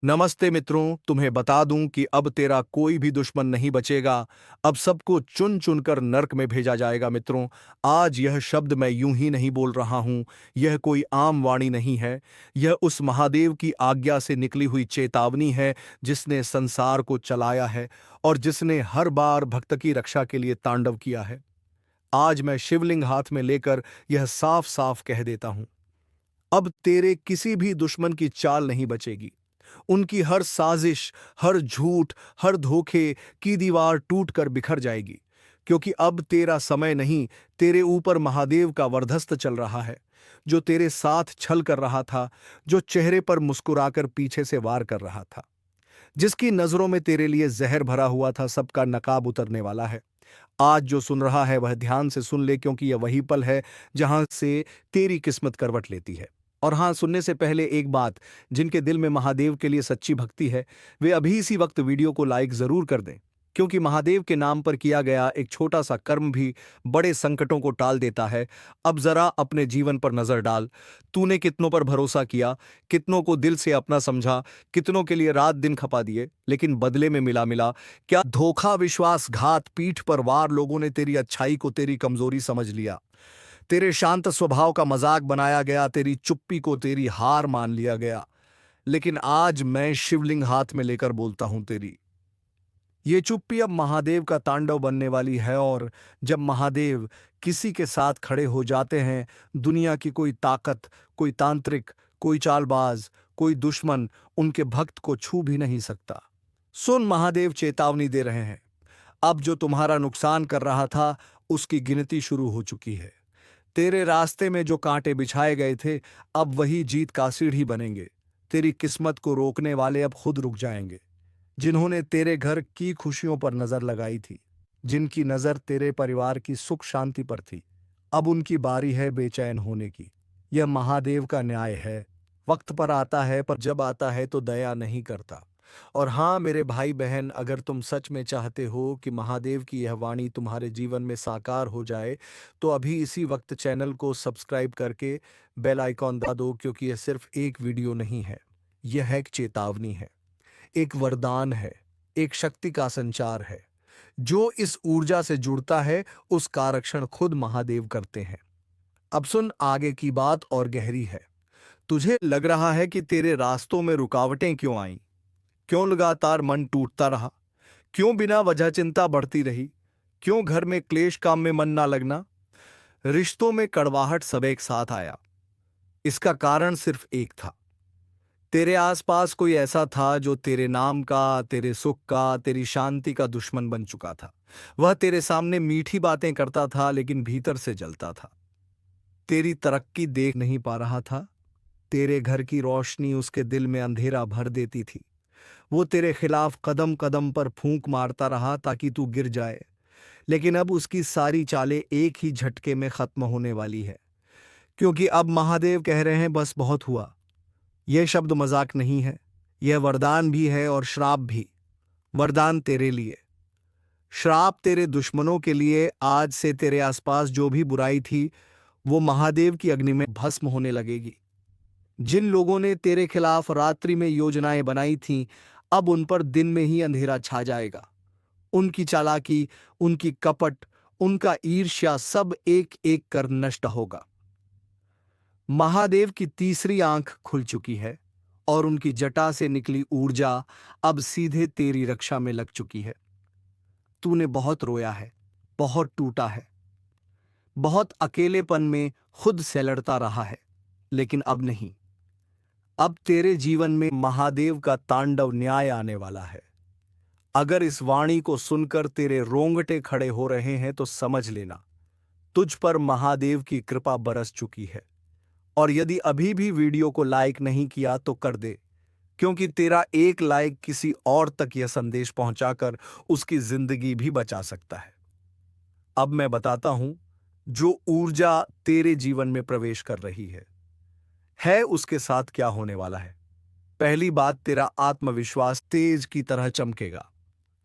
नमस्ते मित्रों, तुम्हें बता दूं कि अब तेरा कोई भी दुश्मन नहीं बचेगा। अब सबको चुन चुन कर नर्क में भेजा जाएगा मित्रों। आज यह शब्द मैं यूं ही नहीं बोल रहा हूं। यह कोई आम वाणी नहीं है। यह उस महादेव की आज्ञा से निकली हुई चेतावनी है, जिसने संसार को चलाया है और जिसने हर बार भक्त की रक्षा के लिए तांडव किया है। आज मैं शिवलिंग हाथ में लेकर यह साफ साफ कह देता हूं, अब तेरे किसी भी दुश्मन की चाल नहीं बचेगी। उनकी हर साजिश, हर झूठ, हर धोखे की दीवार टूटकर बिखर जाएगी, क्योंकि अब तेरा समय नहीं, तेरे ऊपर महादेव का वरदस्त चल रहा है, जो तेरे साथ छल कर रहा था, जो चेहरे पर मुस्कुराकर पीछे से वार कर रहा था, जिसकी नजरों में तेरे लिए जहर भरा हुआ था। सबका नकाब उतरने वाला है। आज जो सुन रहा है वह ध्यान से सुन ले, क्योंकि यह वही पल है जहां से तेरी किस्मत करवट लेती है। और हाँ, सुनने से पहले एक बात, जिनके दिल में महादेव के लिए सच्ची भक्ति है, वे अभी इसी वक्त वीडियो को लाइक जरूर कर दें, क्योंकि महादेव के नाम पर किया गया एक छोटा सा कर्म भी बड़े संकटों को टाल देता है। अब जरा अपने जीवन पर नजर डाल। तूने कितनों पर भरोसा किया, कितनों को दिल से अपना समझा, कितनों के लिए रात दिन खपा दिए, लेकिन बदले में मिला मिला क्या? धोखा, विश्वासघात, पीठ पर वार। लोगों ने तेरी अच्छाई को तेरी कमजोरी समझ लिया। तेरे शांत स्वभाव का मजाक बनाया गया, तेरी चुप्पी को तेरी हार मान लिया गया। लेकिन आज मैं शिवलिंग हाथ में लेकर बोलता हूं, तेरी ये चुप्पी अब महादेव का तांडव बनने वाली है। और जब महादेव किसी के साथ खड़े हो जाते हैं, दुनिया की कोई ताकत, कोई तांत्रिक, कोई चालबाज, कोई दुश्मन उनके भक्त को छू भी नहीं सकता। सुन, महादेव चेतावनी दे रहे हैं। अब जो तुम्हारा नुकसान कर रहा था, उसकी गिनती शुरू हो चुकी है। तेरे रास्ते में जो कांटे बिछाए गए थे, अब वही जीत का सीढ़ी बनेंगे। तेरी किस्मत को रोकने वाले अब खुद रुक जाएंगे। जिन्होंने तेरे घर की खुशियों पर नजर लगाई थी, जिनकी नजर तेरे परिवार की सुख शांति पर थी, अब उनकी बारी है बेचैन होने की। यह महादेव का न्याय है। वक्त पर आता है, पर जब आता है तो दया नहीं करता। और हाँ मेरे भाई बहन, अगर तुम सच में चाहते हो कि महादेव की यह वाणी तुम्हारे जीवन में साकार हो जाए, तो अभी इसी वक्त चैनल को सब्सक्राइब करके बेल आइकॉन दबा दो, क्योंकि यह सिर्फ एक वीडियो नहीं है। यह एक चेतावनी है, एक वरदान है, एक शक्ति का संचार है। जो इस ऊर्जा से जुड़ता है, उसका रक्षण खुद महादेव करते हैं। अब सुन, आगे की बात और गहरी है। तुझे लग रहा है कि तेरे रास्तों में रुकावटें क्यों आईं? क्यों लगातार मन टूटता रहा? क्यों बिना वजह चिंता बढ़ती रही? क्यों घर में क्लेश, काम में मन ना लगना, रिश्तों में कड़वाहट सब एक साथ आया? इसका कारण सिर्फ एक था। तेरे आसपास कोई ऐसा था जो तेरे नाम का, तेरे सुख का, तेरी शांति का दुश्मन बन चुका था। वह तेरे सामने मीठी बातें करता था, लेकिन भीतर से जलता था। तेरी तरक्की देख नहीं पा रहा था। तेरे घर की रोशनी उसके दिल में अंधेरा भर देती थी। वो तेरे खिलाफ कदम कदम पर फूंक मारता रहा ताकि तू गिर जाए। लेकिन अब उसकी सारी चालें एक ही झटके में खत्म होने वाली है, क्योंकि अब महादेव कह रहे हैं, बस बहुत हुआ। यह शब्द मजाक नहीं है, यह वरदान भी है और श्राप भी। वरदान तेरे लिए, श्राप तेरे दुश्मनों के लिए। आज से तेरे आसपास जो भी बुराई थी, वो महादेव की अग्नि में भस्म होने लगेगी। जिन लोगों ने तेरे खिलाफ रात्रि में योजनाएं बनाई थीं, अब उन पर दिन में ही अंधेरा छा जाएगा। उनकी चालाकी, उनकी कपट, उनका ईर्ष्या सब एक एक कर नष्ट होगा। महादेव की तीसरी आंख खुल चुकी है और उनकी जटा से निकली ऊर्जा अब सीधे तेरी रक्षा में लग चुकी है। तूने बहुत रोया है, बहुत टूटा है, बहुत अकेलेपन में खुद से लड़ता रहा है, लेकिन अब नहीं। अब तेरे जीवन में महादेव का तांडव न्याय आने वाला है। अगर इस वाणी को सुनकर तेरे रोंगटे खड़े हो रहे हैं, तो समझ लेना, तुझ पर महादेव की कृपा बरस चुकी है। और यदि अभी भी वीडियो को लाइक नहीं किया तो कर दे, क्योंकि तेरा एक लाइक किसी और तक यह संदेश पहुंचाकर उसकी जिंदगी भी बचा सकता है। अब मैं बताता हूं, जो ऊर्जा तेरे जीवन में प्रवेश कर रही है उसके साथ क्या होने वाला है। पहली बात, तेरा आत्मविश्वास तेज की तरह चमकेगा।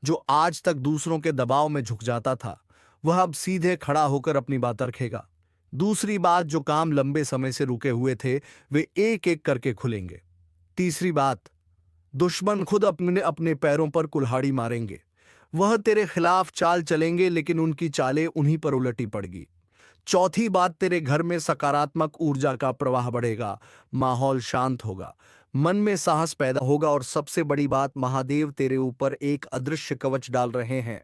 जो आज तक दूसरों के दबाव में झुक जाता था, वह अब सीधे खड़ा होकर अपनी बात रखेगा। दूसरी बात, जो काम लंबे समय से रुके हुए थे, वे एक एक करके खुलेंगे। तीसरी बात, दुश्मन खुद अपने अपने पैरों पर कुल्हाड़ी मारेंगे। वह तेरे खिलाफ चाल चलेंगे, लेकिन उनकी चालें उन्हीं पर उलटी पड़गी। चौथी बात, तेरे घर में सकारात्मक ऊर्जा का प्रवाह बढ़ेगा, माहौल शांत होगा, मन में साहस पैदा होगा, और सबसे बड़ी बात, महादेव तेरे ऊपर एक अदृश्य कवच डाल रहे हैं।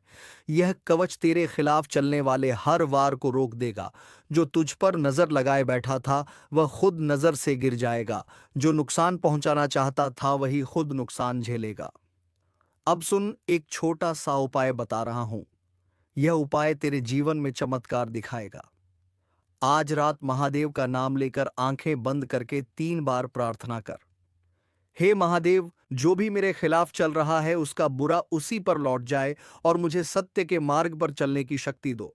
यह कवच तेरे खिलाफ चलने वाले हर वार को रोक देगा। जो तुझ पर नजर लगाए बैठा था वह खुद नजर से गिर जाएगा। जो नुकसान पहुंचाना चाहता था वही खुद नुकसान झेलेगा। अब सुन, एक छोटा सा उपाय बता रहा हूं। यह उपाय तेरे जीवन में चमत्कार दिखाएगा। आज रात महादेव का नाम लेकर आंखें बंद करके 3 बार प्रार्थना कर। हे महादेव, जो भी मेरे खिलाफ चल रहा है उसका बुरा उसी पर लौट जाए और मुझे सत्य के मार्ग पर चलने की शक्ति दो।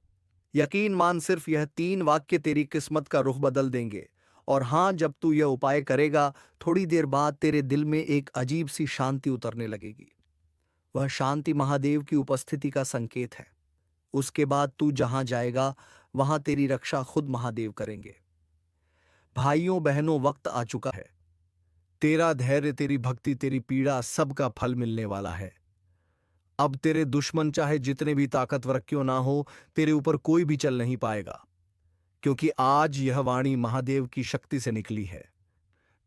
यकीन मान, सिर्फ यह 3 वाक्य तेरी किस्मत का रुख बदल देंगे। और हां, जब तू यह उपाय करेगा, थोड़ी देर बाद तेरे दिल में एक अजीब सी शांति उतरने लगेगी। वह शांति महादेव की उपस्थिति का संकेत है। उसके बाद तू जहां जाएगा वहां तेरी रक्षा खुद महादेव करेंगे। भाइयों बहनों, वक्त आ चुका है। तेरा धैर्य, तेरी भक्ति, तेरी पीड़ा, सबका फल मिलने वाला है। अब तेरे दुश्मन चाहे जितने भी ताकतवर क्यों ना हो, तेरे ऊपर कोई भी चल नहीं पाएगा, क्योंकि आज यह वाणी महादेव की शक्ति से निकली है।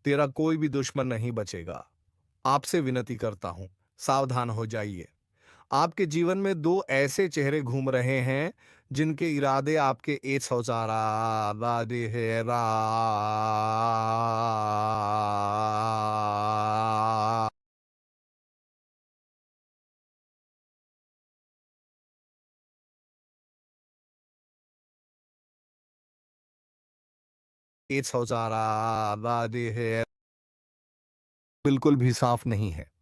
तेरा कोई भी दुश्मन नहीं बचेगा। आपसे विनती करता हूं, सावधान हो जाइए। आपके जीवन में 2 ऐसे चेहरे घूम रहे हैं जिनके इरादे आपके ए सौजारा वादे है रा ए सौजारा वादे है, बिल्कुल भी साफ नहीं है।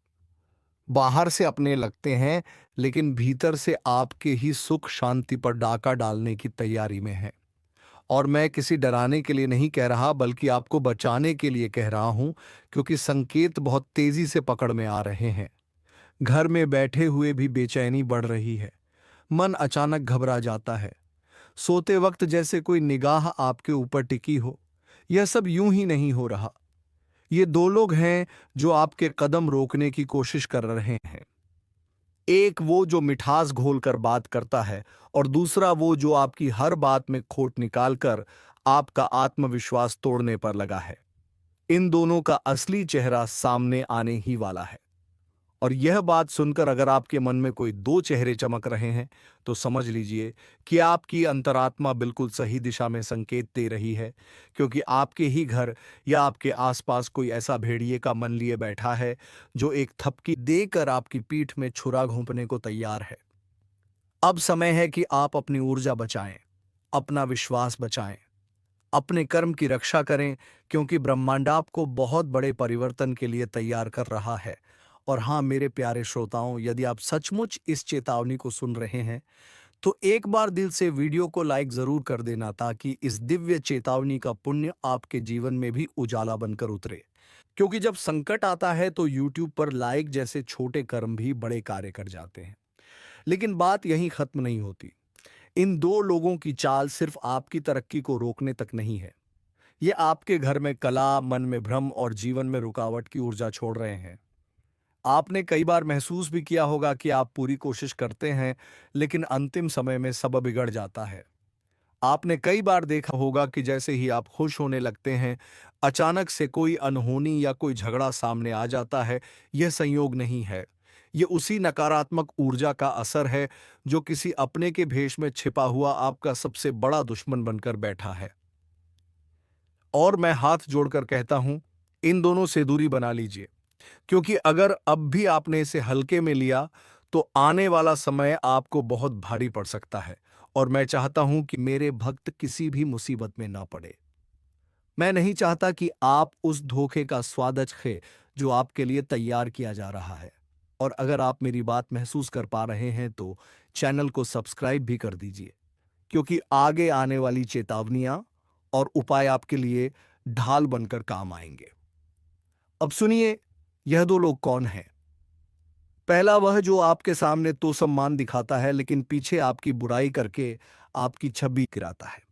बाहर से अपने लगते हैं, लेकिन भीतर से आपके ही सुख शांति पर डाका डालने की तैयारी में है। और मैं किसी डराने के लिए नहीं कह रहा, बल्कि आपको बचाने के लिए कह रहा हूं, क्योंकि संकेत बहुत तेजी से पकड़ में आ रहे हैं। घर में बैठे हुए भी बेचैनी बढ़ रही है। मन अचानक घबरा जाता है। सोते वक्त जैसे कोई निगाह आपके ऊपर टिकी हो। यह सब यूं ही नहीं हो रहा। ये 2 लोग हैं जो आपके कदम रोकने की कोशिश कर रहे हैं। एक वो जो मिठास घोलकर बात करता है, और दूसरा वो जो आपकी हर बात में खोट निकालकर आपका आत्मविश्वास तोड़ने पर लगा है। इन दोनों का असली चेहरा सामने आने ही वाला है। और यह बात सुनकर अगर आपके मन में कोई 2 चेहरे चमक रहे हैं, तो समझ लीजिए कि आपकी अंतरात्मा बिल्कुल सही दिशा में संकेत दे रही है, क्योंकि आपके ही घर या आपके आसपास कोई ऐसा भेड़िए का मन लिए बैठा है जो एक थपकी देकर आपकी पीठ में छुरा घोंपने को तैयार है। अब समय है कि आप अपनी ऊर्जा बचाएं, अपना विश्वास बचाएं, अपने कर्म की रक्षा करें, क्योंकि ब्रह्मांड आपको बहुत बड़े परिवर्तन के लिए तैयार कर रहा है। और हाँ मेरे प्यारे श्रोताओं, यदि आप सचमुच इस चेतावनी को सुन रहे हैं, तो एक बार दिल से वीडियो को लाइक जरूर कर देना, ताकि इस दिव्य चेतावनी का पुण्य आपके जीवन में भी उजाला बनकर उतरे। क्योंकि जब संकट आता है तो यूट्यूब पर लाइक जैसे छोटे कर्म भी बड़े कार्य कर जाते हैं। लेकिन बात यहीं खत्म नहीं होती। इन 2 लोगों की चाल सिर्फ आपकी तरक्की को रोकने तक नहीं है। ये आपके घर में कला, मन में भ्रम और जीवन में रुकावट की ऊर्जा छोड़ रहे हैं। आपने कई बार महसूस भी किया होगा कि आप पूरी कोशिश करते हैं, लेकिन अंतिम समय में सब बिगड़ जाता है। आपने कई बार देखा होगा कि जैसे ही आप खुश होने लगते हैं, अचानक से कोई अनहोनी या कोई झगड़ा सामने आ जाता है। यह संयोग नहीं है। ये उसी नकारात्मक ऊर्जा का असर है जो किसी अपने के भेष में छिपा हुआ आपका सबसे बड़ा दुश्मन बनकर बैठा है। और मैं हाथ जोड़कर कहता हूं, इन दोनों से दूरी बना लीजिए, क्योंकि अगर अब भी आपने इसे हल्के में लिया, तो आने वाला समय आपको बहुत भारी पड़ सकता है। और मैं चाहता हूं कि मेरे भक्त किसी भी मुसीबत में ना पड़े। मैं नहीं चाहता कि आप उस धोखे का स्वाद चखें जो आपके लिए तैयार किया जा रहा है। और अगर आप मेरी बात महसूस कर पा रहे हैं, तो चैनल को सब्सक्राइब भी कर दीजिए, क्योंकि आगे आने वाली चेतावनियां और उपाय आपके लिए ढाल बनकर काम आएंगे। अब सुनिए, यह 2 लोग कौन हैं। पहला, वह जो आपके सामने तो सम्मान दिखाता है, लेकिन पीछे आपकी बुराई करके आपकी छवि गिराता है।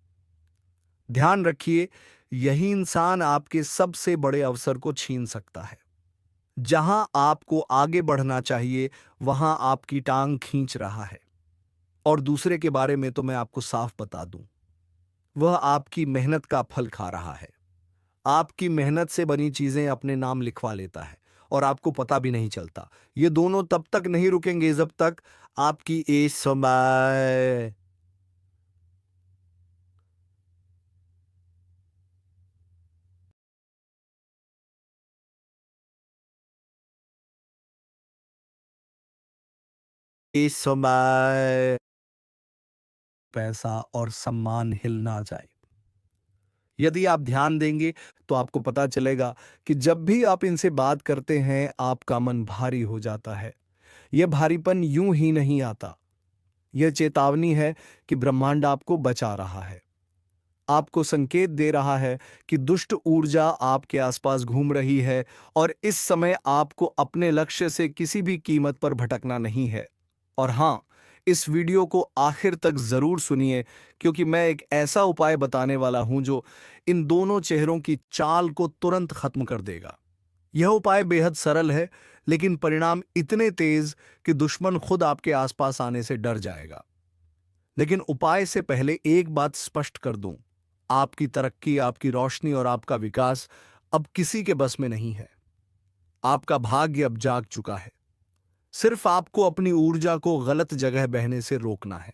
ध्यान रखिए, यही इंसान आपके सबसे बड़े अवसर को छीन सकता है। जहां आपको आगे बढ़ना चाहिए वहां आपकी टांग खींच रहा है। और दूसरे के बारे में तो मैं आपको साफ बता दूं, वह आपकी मेहनत का फल खा रहा है। आपकी मेहनत से बनी चीजें अपने नाम लिखवा लेता है और आपको पता भी नहीं चलता। ये दोनों तब तक नहीं रुकेंगे जब तक आपकी समय पैसा और सम्मान हिल ना जाए। यदि आप ध्यान देंगे तो आपको पता चलेगा कि जब भी आप इनसे बात करते हैं आपका मन भारी हो जाता है। यह भारीपन यूं ही नहीं आता। यह चेतावनी है कि ब्रह्मांड आपको बचा रहा है, आपको संकेत दे रहा है कि दुष्ट ऊर्जा आपके आसपास घूम रही है और इस समय आपको अपने लक्ष्य से किसी भी कीमत पर भटकना नहीं है। और हाँ, इस वीडियो को आखिर तक जरूर सुनिए, क्योंकि मैं एक ऐसा उपाय बताने वाला हूं जो इन दोनों चेहरों की चाल को तुरंत खत्म कर देगा। यह उपाय बेहद सरल है, लेकिन परिणाम इतने तेज कि दुश्मन खुद आपके आसपास आने से डर जाएगा। लेकिन उपाय से पहले एक बात स्पष्ट कर दूं, आपकी तरक्की, आपकी रोशनी और आपका विकास अब किसी के बस में नहीं है। आपका भाग्य अब जाग चुका है। सिर्फ आपको अपनी ऊर्जा को गलत जगह बहने से रोकना है।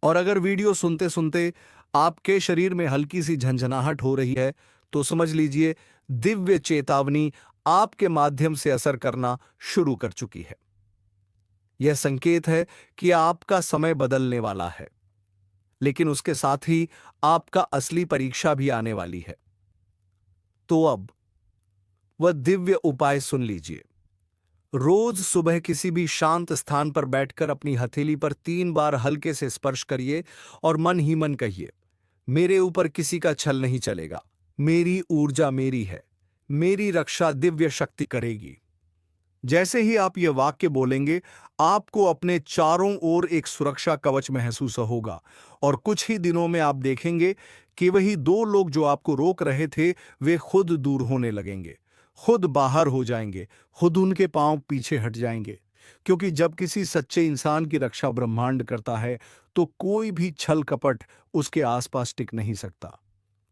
और अगर वीडियो सुनते सुनते आपके शरीर में हल्की सी झंझनाहट हो रही है, तो समझ लीजिए दिव्य चेतावनी आपके माध्यम से असर करना शुरू कर चुकी है। यह संकेत है कि आपका समय बदलने वाला है, लेकिन उसके साथ ही आपका असली परीक्षा भी आने वाली है। तो अब वह दिव्य उपाय सुन लीजिए। रोज सुबह किसी भी शांत स्थान पर बैठकर अपनी हथेली पर 3 बार हल्के से स्पर्श करिए और मन ही मन कहिए, मेरे ऊपर किसी का छल नहीं चलेगा, मेरी ऊर्जा मेरी है, मेरी रक्षा दिव्य शक्ति करेगी। जैसे ही आप ये वाक्य बोलेंगे, आपको अपने चारों ओर एक सुरक्षा कवच महसूस होगा और कुछ ही दिनों में आप देखेंगे कि वही 2 लोग जो आपको रोक रहे थे, वे खुद दूर होने लगेंगे, खुद बाहर हो जाएंगे, खुद उनके पांव पीछे हट जाएंगे। क्योंकि जब किसी सच्चे इंसान की रक्षा ब्रह्मांड करता है, तो कोई भी छल कपट उसके आसपास टिक नहीं सकता।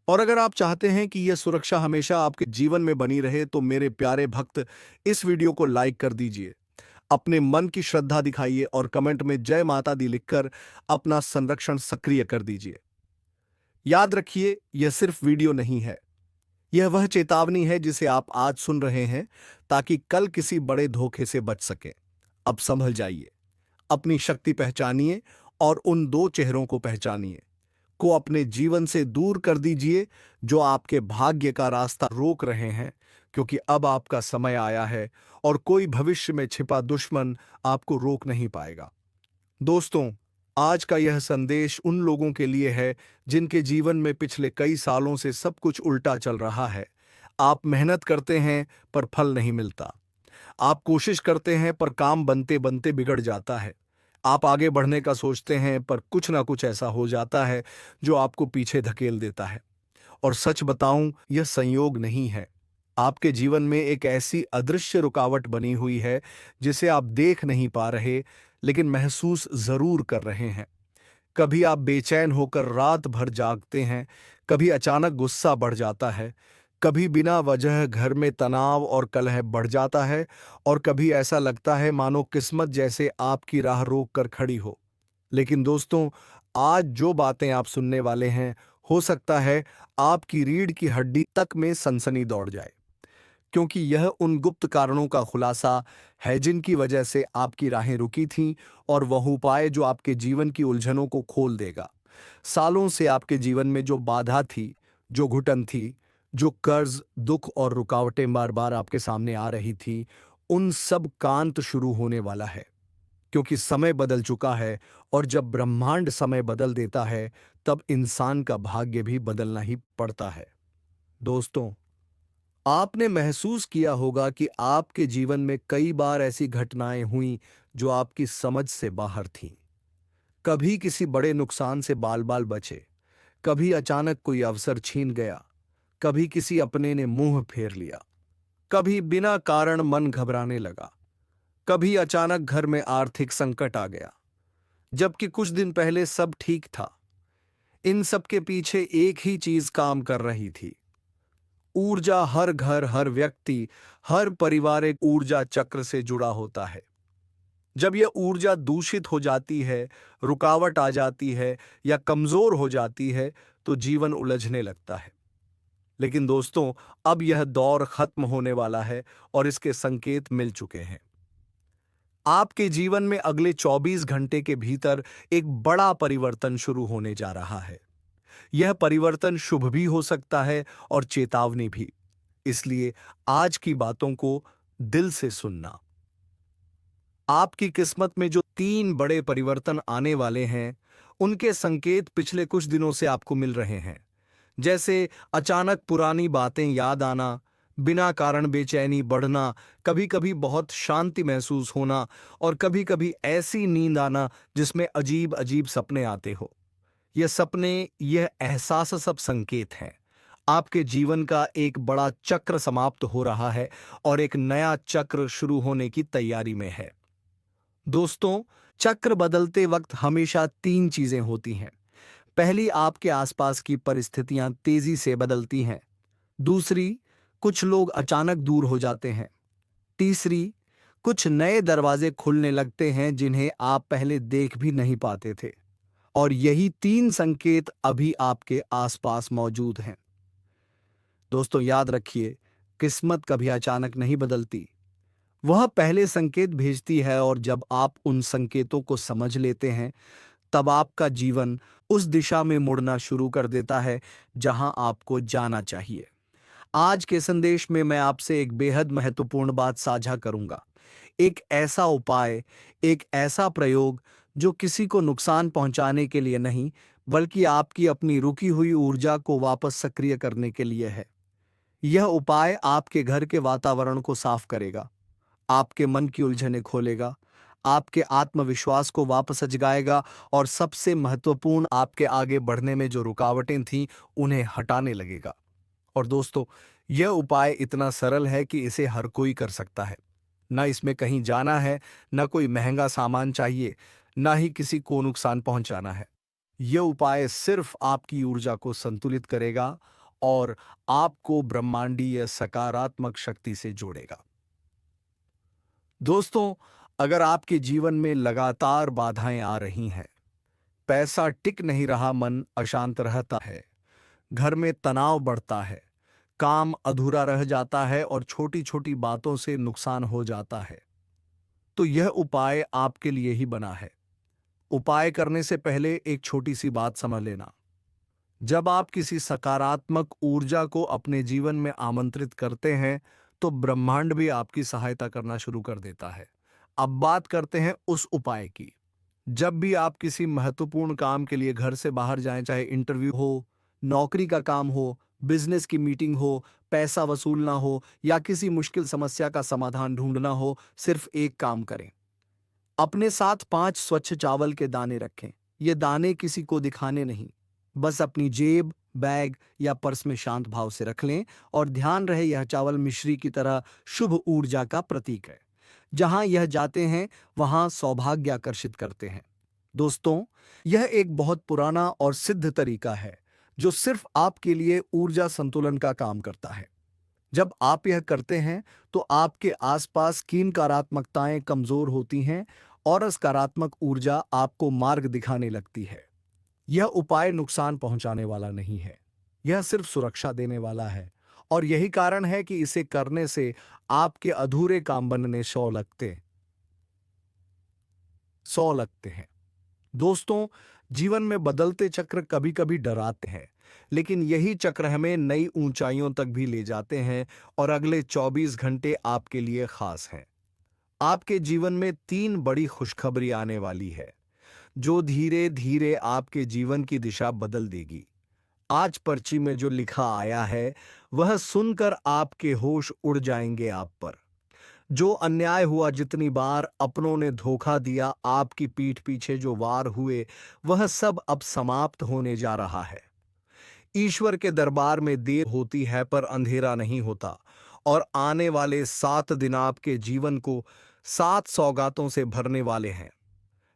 और अगर आप चाहते हैं कि यह सुरक्षा हमेशा आपके जीवन में बनी रहे, तो मेरे प्यारे भक्त, इस वीडियो को लाइक कर दीजिए, अपने मन की श्रद्धा दिखाइए और कमेंट में जय माता दी लिखकर अपना संरक्षण सक्रिय कर दीजिए। याद रखिए, यह सिर्फ वीडियो नहीं है, यह वह चेतावनी है जिसे आप आज सुन रहे हैं, ताकि कल किसी बड़े धोखे से बच सके। अब संभल जाइए, अपनी शक्ति पहचानिए और उन 2 चेहरों को पहचानिए, को अपने जीवन से दूर कर दीजिए जो आपके भाग्य का रास्ता रोक रहे हैं, क्योंकि अब आपका समय आया है और कोई भविष्य में छिपा दुश्मन आपको रोक नहीं पाएगा। दोस्तों, आज का यह संदेश उन लोगों के लिए है जिनके जीवन में पिछले कई सालों से सब कुछ उल्टा चल रहा है। आप मेहनत करते हैं पर फल नहीं मिलता। आप कोशिश करते हैं पर काम बनते बनते बिगड़ जाता है। आप आगे बढ़ने का सोचते हैं पर कुछ ना कुछ ऐसा हो जाता है जो आपको पीछे धकेल देता है। और सच बताऊं, यह संयोग नहीं है। आपके जीवन में एक ऐसी अदृश्य रुकावट बनी हुई है जिसे आप देख नहीं पा रहे, लेकिन महसूस जरूर कर रहे हैं। कभी आप बेचैन होकर रात भर जागते हैं, कभी अचानक गुस्सा बढ़ जाता है, कभी बिना वजह घर में तनाव और कलह बढ़ जाता है, और कभी ऐसा लगता है मानो किस्मत जैसे आपकी राह रोक कर खड़ी हो। लेकिन दोस्तों, आज जो बातें आप सुनने वाले हैं, हो सकता है आपकी रीढ़ की हड्डी तक में सनसनी दौड़ जाए, क्योंकि यह उन गुप्त कारणों का खुलासा है जिनकी वजह से आपकी राहें रुकी थीं, और वह उपाय जो आपके जीवन की उलझनों को खोल देगा। सालों से आपके जीवन में जो बाधा थी, जो घुटन थी, जो कर्ज, दुख और रुकावटें बार बार आपके सामने आ रही थी, उन सब का अंत शुरू होने वाला है, क्योंकि समय बदल चुका है। और जब ब्रह्मांड समय बदल देता है, तब इंसान का भाग्य भी बदलना ही पड़ता है। दोस्तों, आपने महसूस किया होगा कि आपके जीवन में कई बार ऐसी घटनाएं हुई जो आपकी समझ से बाहर थीं। कभी किसी बड़े नुकसान से बाल बाल बचे, कभी अचानक कोई अवसर छीन गया, कभी किसी अपने ने मुंह फेर लिया। कभी बिना कारण मन घबराने लगा, कभी अचानक घर में आर्थिक संकट आ गया, जबकि कुछ दिन पहले सब ठीक था। इन सब के पीछे एक ही चीज काम कर रही थी। ऊर्जा हर घर, हर व्यक्ति, हर परिवार एक ऊर्जा चक्र से जुड़ा होता है। जब यह ऊर्जा दूषित हो जाती है, रुकावट आ जाती है या कमजोर हो जाती है, तो जीवन उलझने लगता है। लेकिन दोस्तों, अब यह दौर खत्म होने वाला है और इसके संकेत मिल चुके हैं। आपके जीवन में अगले 24 घंटे के भीतर एक बड़ा परिवर्तन शुरू होने जा रहा है। यह परिवर्तन शुभ भी हो सकता है और चेतावनी भी। इसलिए आज की बातों को दिल से सुनना। आपकी किस्मत में जो 3 बड़े परिवर्तन आने वाले हैं, उनके संकेत पिछले कुछ दिनों से आपको मिल रहे हैं। जैसे अचानक पुरानी बातें याद आना, बिना कारण बेचैनी बढ़ना, कभी-कभी बहुत शांति महसूस होना और कभी-कभी ऐसी नींद आना जिसमें अजीब-अजीब सपने आते हो। यह सपने, यह एहसास सब संकेत हैं। आपके जीवन का एक बड़ा चक्र समाप्त हो रहा है और एक नया चक्र शुरू होने की तैयारी में है। दोस्तों, चक्र बदलते वक्त हमेशा 3 चीजें होती हैं। पहली, आपके आसपास की परिस्थितियां तेजी से बदलती हैं। दूसरी, कुछ लोग अचानक दूर हो जाते हैं। तीसरी, कुछ नए दरवाजे खुलने लगते हैं जिन्हें आप पहले देख भी नहीं पाते थे। और यही 3 संकेत अभी आपके आसपास मौजूद हैं। दोस्तों, याद रखिए, किस्मत कभी अचानक नहीं बदलती। वह पहले संकेत भेजती है और जब आप उन संकेतों को समझ लेते हैं, तब आपका जीवन उस दिशा में मुड़ना शुरू कर देता है जहां आपको जाना चाहिए। आज के संदेश में मैं आपसे एक बेहद महत्वपूर्ण बात साझा करूंगा। एक ऐसा उपाय, एक ऐसा प्रयोग जो किसी को नुकसान पहुंचाने के लिए नहीं, बल्कि आपकी अपनी रुकी हुई ऊर्जा को वापस सक्रिय करने के लिए है। यह उपाय आपके घर के वातावरण को साफ करेगा, आपके मन की उलझनें खोलेगा, आपके आत्मविश्वास को वापस जगाएगा और सबसे महत्वपूर्ण, आपके आगे बढ़ने में जो रुकावटें थीं, उन्हें हटाने लगेगा। और दोस्तों, यह उपाय इतना सरल है कि इसे हर कोई कर सकता है। ना इसमें कहीं जाना है, ना कोई महंगा सामान चाहिए, ना ही किसी को नुकसान पहुंचाना है। यह उपाय सिर्फ आपकी ऊर्जा को संतुलित करेगा और आपको ब्रह्मांडीय सकारात्मक शक्ति से जोड़ेगा। दोस्तों, अगर आपके जीवन में लगातार बाधाएं आ रही हैं, पैसा टिक नहीं रहा, मन अशांत रहता है, घर में तनाव बढ़ता है, काम अधूरा रह जाता है और छोटी-छोटी बातों से नुकसान हो जाता है, तो यह उपाय आपके लिए ही बना है। उपाय करने से पहले एक छोटी सी बात समझ लेना। जब आप किसी सकारात्मक ऊर्जा को अपने जीवन में आमंत्रित करते हैं, तो ब्रह्मांड भी आपकी सहायता करना शुरू कर देता है। अब बात करते हैं उस उपाय की। जब भी आप किसी महत्वपूर्ण काम के लिए घर से बाहर जाएं, चाहे इंटरव्यू हो, नौकरी का काम हो, बिजनेस की मीटिंग हो, पैसा वसूलना हो या किसी मुश्किल समस्या का समाधान ढूंढना हो, सिर्फ एक काम करें। अपने साथ 5 स्वच्छ चावल के दाने रखें। ये दाने किसी को दिखाने नहीं, बस अपनी जेब, बैग या पर्स में शांत भाव से रख लें और ध्यान रहे, यह चावल मिश्री की तरह शुभ ऊर्जा का प्रतीक है। जहां यह जाते हैं, वहां सौभाग्य आकर्षित करते हैं। दोस्तों, यह एक बहुत पुराना और सिद्ध तरीका है जो सिर्फ आपके लिए ऊर्जा संतुलन का काम करता है। जब आप यह करते हैं, तो आपके आसपास की नकारात्मकताएं कमजोर होती हैं और सकारात्मक ऊर्जा आपको मार्ग दिखाने लगती है। यह उपाय नुकसान पहुंचाने वाला नहीं है, यह सिर्फ सुरक्षा देने वाला है और यही कारण है कि इसे करने से आपके अधूरे काम बनने 100 लगते हैं। दोस्तों, जीवन में बदलते चक्र कभी-कभी डराते हैं, लेकिन यही चक्र हमें नई ऊंचाइयों तक भी ले जाते हैं और अगले 24 घंटे आपके लिए खास हैं। आपके जीवन में 3 बड़ी खुशखबरी आने वाली है, जो धीरे-धीरे आपके जीवन की दिशा बदल देगी। आज पर्ची में जो लिखा आया है, वह सुनकर आपके होश उड़ जाएंगे आप पर। जो अन्याय हुआ, जितनी बार अपनों ने धोखा दिया, आपकी पीठ पीछे जो वार हुए, वह सब अब समाप्त होने जा रहा है। ईश्वर के दरबार में देर होती है पर अंधेरा नहीं होता और आने वाले 7 दिन आपके जीवन को 7 सौगातों से भरने वाले हैं।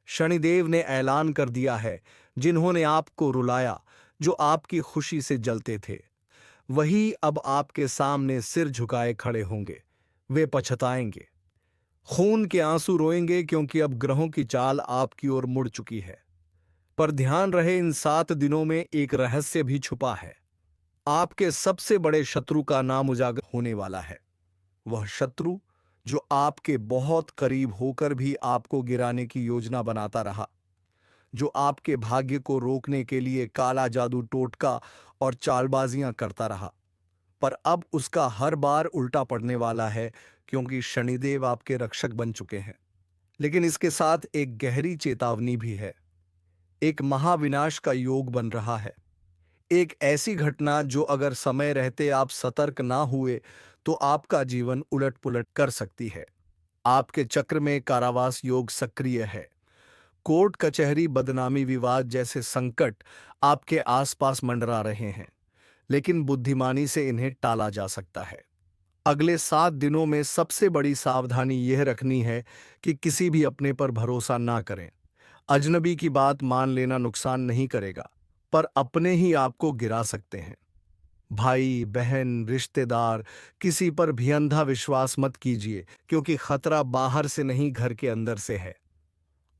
शनिदेव ने ऐलान कर दिया है, जिन्होंने आपको रुलाया, जो आपकी खुशी से जलते थे, वही अब आपके सामने सिर झुकाए खड़े होंगे। वे पछताएंगे, खून के आंसू रोएंगे, क्योंकि अब ग्रहों की चाल आपकी ओर मुड़ चुकी है। पर ध्यान रहे, इन 7 दिनों में एक रहस्य भी छुपा है। आपके सबसे बड़े शत्रु का नाम उजागर होने वाला है। वह शत्रु जो आपके बहुत करीब होकर भी आपको गिराने की योजना बनाता रहा, जो आपके भाग्य को रोकने के लिए काला जादू टोटका और चालबाजियां करता रहा, पर अब उसका हर बार उल्टा पड़ने वाला है, क्योंकि शनिदेव आपके रक्षक बन चुके हैं। लेकिन इसके साथ एक गहरी चेतावनी भी है। एक महाविनाश का योग बन रहा है। एक ऐसी घटना जो अगर समय रहते आप सतर्क ना हुए तो आपका जीवन उलट-पुलट कर सकती है। आपके चक्र में कारावास योग सक्रिय है। कोर्ट कचहरी, बदनामी, विवाद जैसे संकट आपके आसपास मंडरा रहे हैं, लेकिन बुद्धिमानी से इन्हें टाला जा सकता है। अगले 7 दिनों में सबसे बड़ी सावधानी यह रखनी है कि किसी भी अपने पर भरोसा ना करें। अजनबी की बात मान लेना नुकसान नहीं करेगा, पर अपने ही आपको गिरा सकते हैं। भाई, बहन, रिश्तेदार, किसी पर भी अंधा विश्वास मत कीजिए, क्योंकि खतरा बाहर से नहीं, घर के अंदर से है।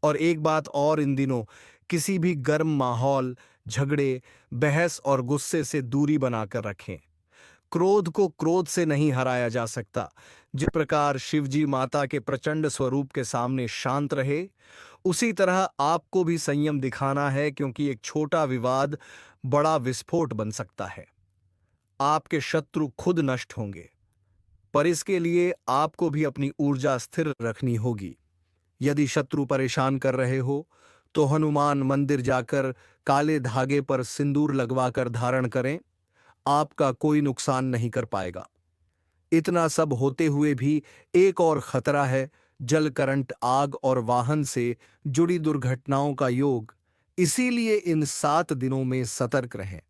और एक बात और, इन दिनों किसी भी गर्म माहौल, झगड़े, बहस और गुस्से से दूरी बनाकर रखें। क्रोध को क्रोध से नहीं हराया जा सकता। जिस प्रकार शिवजी माता के प्रचंड स्वरूप के सामने शांत रहे, उसी तरह आपको भी संयम दिखाना है, क्योंकि एक छोटा विवाद बड़ा विस्फोट बन सकता है। आपके शत्रु खुद नष्ट होंगे, पर इसके लिए आपको भी अपनी ऊर्जा स्थिर रखनी होगी। यदि शत्रु परेशान कर रहे हो, तो हनुमान मंदिर जाकर काले धागे पर सिंदूर लगवाकर धारण करें। आपका कोई नुकसान नहीं कर पाएगा। इतना सब होते हुए भी एक और खतरा है, जल, करंट, आग और वाहन से जुड़ी दुर्घटनाओं का योग। इसीलिए इन 7 दिनों में सतर्क रहें।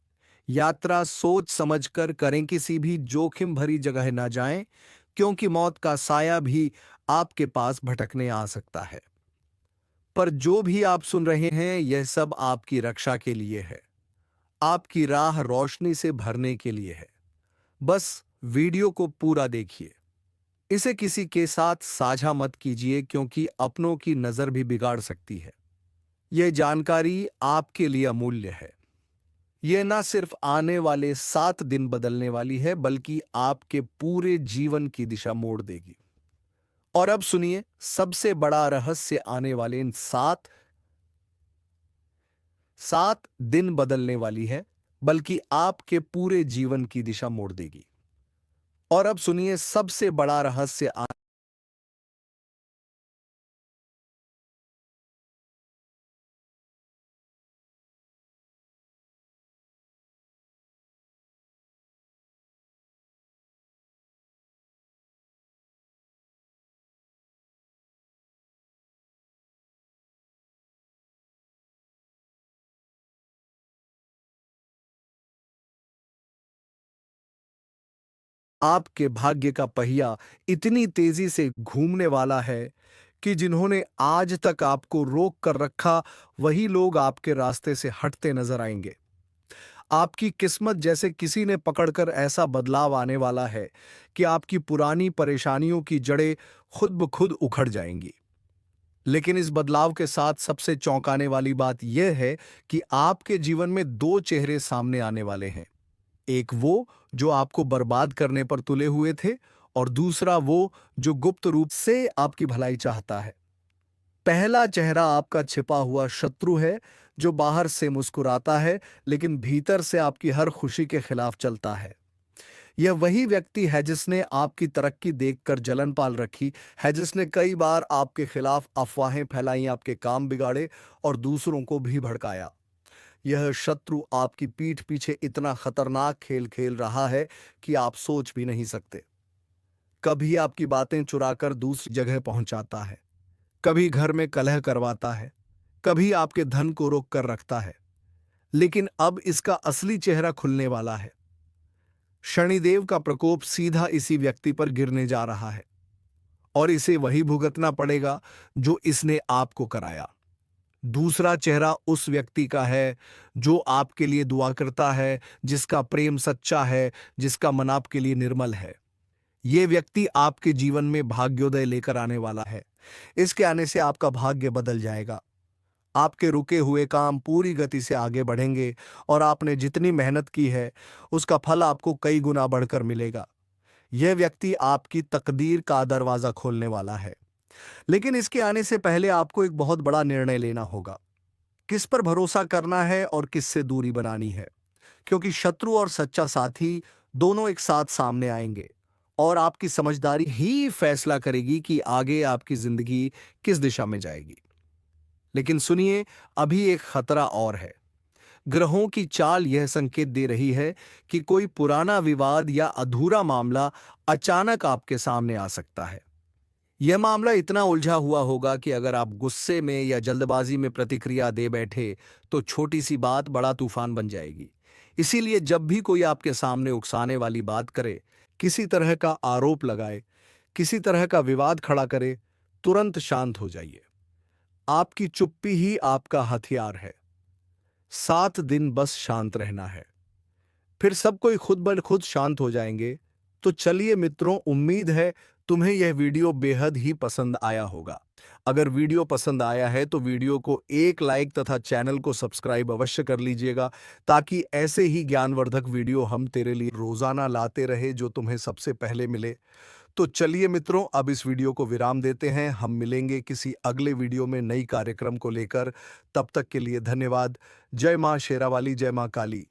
यात्रा सोच समझकर करें, किसी भी जोखिम भरी जगह ना जाएं, क्योंकि मौत का साया भी आपके पास भटकने आ सकता है। पर जो भी आप सुन रहे हैं, यह सब आपकी रक्षा के लिए है, आपकी राह रोशनी से भरने के लिए है। बस वीडियो को पूरा देखिए। इसे किसी के साथ साझा मत कीजिए, क्योंकि अपनों की नजर भी बिगाड़ सकती है। यह जानकारी आपके लिए अमूल्य है। यह ना सिर्फ आने वाले 7 दिन बदलने वाली है, बल्कि आपके पूरे जीवन की दिशा मोड़ देगी। और अब सुनिए, सबसे बड़ा रहस्य आने वाले इन 7 दिन बदलने वाली है, बल्कि आपके पूरे जीवन की दिशा मोड़ देगी। और अब सुनिए, सबसे बड़ा रहस्य आपके भाग्य का पहिया इतनी तेजी से घूमने वाला है कि जिन्होंने आज तक आपको रोक कर रखा, वही लोग आपके रास्ते से हटते नजर आएंगे। आपकी किस्मत जैसे किसी ने पकड़कर ऐसा बदलाव आने वाला है कि आपकी पुरानी परेशानियों की जड़ें खुद ब खुद उखड़ जाएंगी। लेकिन इस बदलाव के साथ सबसे चौंकाने वाली बात यह है कि आपके जीवन में 2 चेहरे सामने आने वाले हैं। एक वो जो आपको बर्बाद करने पर तुले हुए थे, और दूसरा वो जो गुप्त रूप से आपकी भलाई चाहता है। पहला चेहरा आपका छिपा हुआ शत्रु है, जो बाहर से मुस्कुराता है, लेकिन भीतर से आपकी हर खुशी के खिलाफ चलता है। यह वही व्यक्ति है जिसने आपकी तरक्की देखकर जलन पाल रखी है, जिसने कई बार आपके खिलाफ अफवाहें फैलाई, आपके काम बिगाड़े और दूसरों को भी भड़काया। यह शत्रु आपकी पीठ पीछे इतना खतरनाक खेल खेल रहा है कि आप सोच भी नहीं सकते। कभी आपकी बातें चुराकर दूसरी जगह पहुंचाता है, कभी घर में कलह करवाता है, कभी आपके धन को रोक कर रखता है। लेकिन अब इसका असली चेहरा खुलने वाला है। शनिदेव का प्रकोप सीधा इसी व्यक्ति पर गिरने जा रहा है और इसे वही भुगतना पड़ेगा जो इसने आपको कराया। दूसरा चेहरा उस व्यक्ति का है जो आपके लिए दुआ करता है, जिसका प्रेम सच्चा है, जिसका मन आपके लिए निर्मल है। ये व्यक्ति आपके जीवन में भाग्योदय लेकर आने वाला है। इसके आने से आपका भाग्य बदल जाएगा। आपके रुके हुए काम पूरी गति से आगे बढ़ेंगे और आपने जितनी मेहनत की है उसका फल आपको कई गुना बढ़कर मिलेगा। यह व्यक्ति आपकी तकदीर का दरवाजा खोलने वाला है। लेकिन इसके आने से पहले आपको एक बहुत बड़ा निर्णय लेना होगा। किस पर भरोसा करना है और किससे दूरी बनानी है, क्योंकि शत्रु और सच्चा साथी दोनों एक साथ सामने आएंगे और आपकी समझदारी ही फैसला करेगी कि आगे आपकी जिंदगी किस दिशा में जाएगी। लेकिन सुनिए, अभी एक खतरा और है। ग्रहों की चाल यह संकेत दे रही है कि कोई पुराना विवाद या अधूरा मामला अचानक आपके सामने आ सकता है। यह मामला इतना उलझा हुआ होगा कि अगर आप गुस्से में या जल्दबाजी में प्रतिक्रिया दे बैठे तो छोटी सी बात बड़ा तूफान बन जाएगी। इसीलिए जब भी कोई आपके सामने उकसाने वाली बात करे, किसी तरह का आरोप लगाए, किसी तरह का विवाद खड़ा करे, तुरंत शांत हो जाइए। आपकी चुप्पी ही आपका हथियार है। 7 दिन बस शांत रहना है, फिर सब कोई खुद ब खुद शांत हो जाएंगे। तो चलिए मित्रों, उम्मीद है तुम्हें यह वीडियो बेहद ही पसंद आया होगा। अगर वीडियो पसंद आया है तो वीडियो को एक लाइक तथा चैनल को सब्सक्राइब अवश्य कर लीजिएगा, ताकि ऐसे ही ज्ञानवर्धक वीडियो हम तेरे लिए रोजाना लाते रहे जो तुम्हें सबसे पहले मिले। तो चलिए मित्रों, अब इस वीडियो को विराम देते हैं। हम मिलेंगे किसी अगले वीडियो में नई कार्यक्रम को लेकर। तब तक के लिए धन्यवाद। जय मां शेरावाली, जय मां काली।